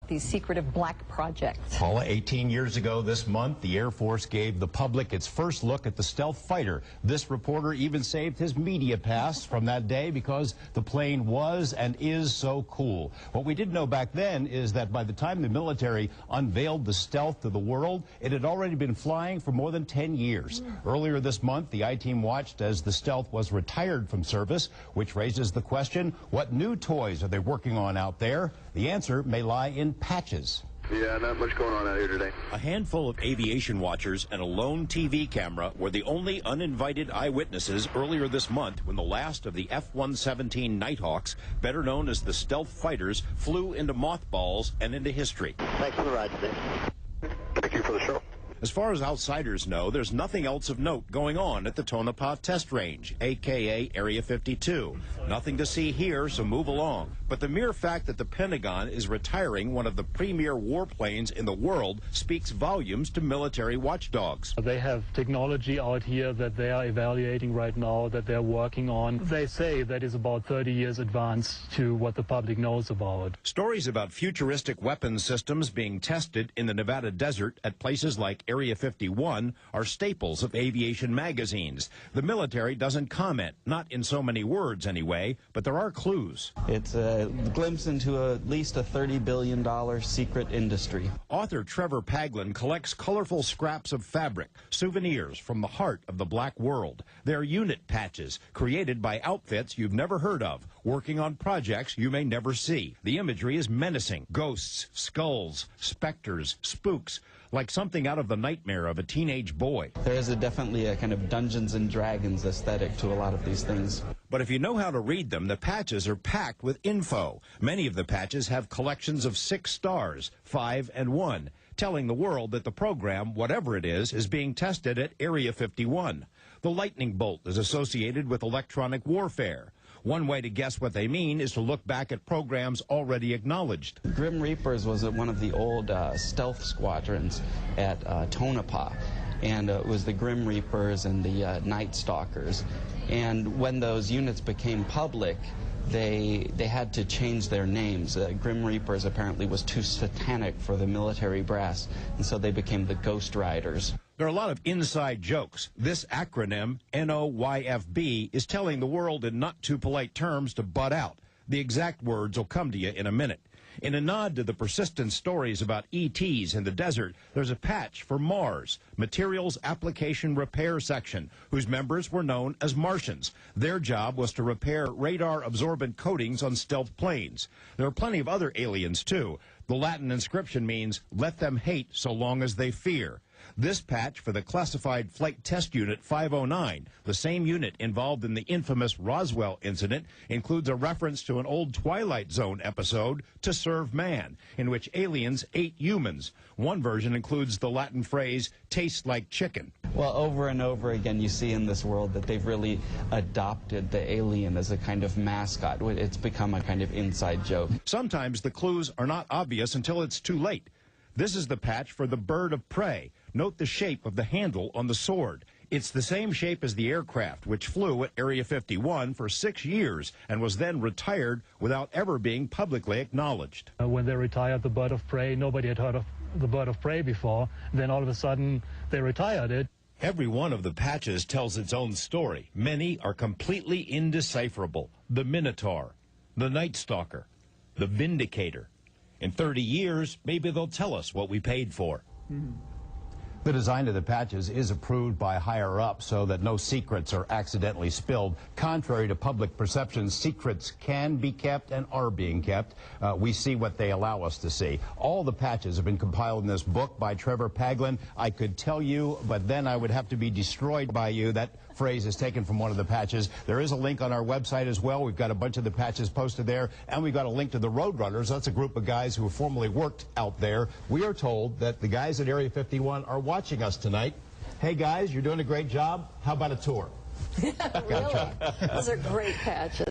these secretive black projects. Paula, 18 years ago this month, the Air Force gave the public its first look at the stealth fighter. This reporter even saved his media pass from that day because the plane was and is so cool. What we didn't know back then is that by the time the military unveiled the stealth to the world, it had already been flying for more than 10 years. Earlier this month, the I-Team watched as the stealth was retired from service, which raises the question, what new toys are they working on out there? The answer may lie in patches. Yeah, not much going on out here today. A handful of aviation watchers and a lone TV camera were the only uninvited eyewitnesses earlier this month when the last of the F-117 Nighthawks, better known as the stealth fighters, flew into mothballs and into history. Thanks for the ride today. Thank you for the show. As far as outsiders know, there's nothing else of note going on at the Tonopah Test Range, a.k.a. Area 52. Nothing to see here, so move along. But the mere fact that the Pentagon is retiring one of the premier warplanes in the world speaks volumes to military watchdogs. They have technology out here that they are evaluating right now, that they're working on. They say that is about 30 years advanced to what the public knows about. Stories about futuristic weapons systems being tested in the Nevada desert at places like Area 51 are staples of aviation magazines. The military doesn't comment, not in so many words anyway, but there are clues. It's a glimpse into at least a $30 billion secret industry. Author Trevor Paglin collects colorful scraps of fabric, souvenirs from the heart of the black world. They're unit patches created by outfits you've never heard of, working on projects you may never see. The imagery is menacing. Ghosts, skulls, specters, spooks, like something out of the nightmare of a teenage boy. There is definitely a kind of Dungeons and Dragons aesthetic to a lot of these things. But if you know how to read them, the patches are packed with info. Many of the patches have collections of 6 stars, 5 and 1, telling the world that the program, whatever it is being tested at Area 51. The lightning bolt is associated with electronic warfare. One way to guess what they mean is to look back at programs already acknowledged. Grim Reapers was one of the old stealth squadrons at Tonopah, and it was the Grim Reapers and the Night Stalkers. And when those units became public, they had to change their names. Grim Reapers apparently was too satanic for the military brass, and so they became the Ghost Riders. There are a lot of inside jokes. This acronym, NOYFB, is telling the world in not too polite terms to butt out. The exact words will come to you in a minute. In a nod to the persistent stories about ETs in the desert, there's a patch for Mars, Materials Application Repair Section, whose members were known as Martians. Their job was to repair radar-absorbent coatings on stealth planes. There are plenty of other aliens, too. The Latin inscription means, let them hate so long as they fear. This patch for the Classified Flight Test Unit 509, the same unit involved in the infamous Roswell incident, includes a reference to an old Twilight Zone episode, To Serve Man, in which aliens ate humans. One version includes the Latin phrase, tastes like chicken. Well, over and over again, you see in this world that they've really adopted the alien as a kind of mascot. It's become a kind of inside joke. Sometimes the clues are not obvious until it's too late. This is the patch for the bird of prey. Note the shape of the handle on the sword. It's the same shape as the aircraft, which flew at Area 51 for 6 years and was then retired without ever being publicly acknowledged. When they retired the bird of prey, nobody had heard of the bird of prey before. Then all of a sudden, they retired it. Every one of the patches tells its own story. Many are completely indecipherable. The Minotaur, the Night Stalker, the Vindicator. In 30 years, maybe they'll tell us what we paid for. The design of the patches is approved by higher up so that no secrets are accidentally spilled. Contrary to public perception, secrets can be kept and are being kept. We see what they allow us to see. All the patches have been compiled in this book by Trevor Paglin. I could tell you, but then I would have to be destroyed by you. That phrase is taken from one of the patches. There is a link on our website as well. We've got a bunch of the patches posted there, and we've got a link to the Roadrunners. That's a group of guys who formerly worked out there. We are told that the guys at Area 51 are watching us tonight. Hey guys, you're doing a great job. How about a tour? Really? Those are great patches.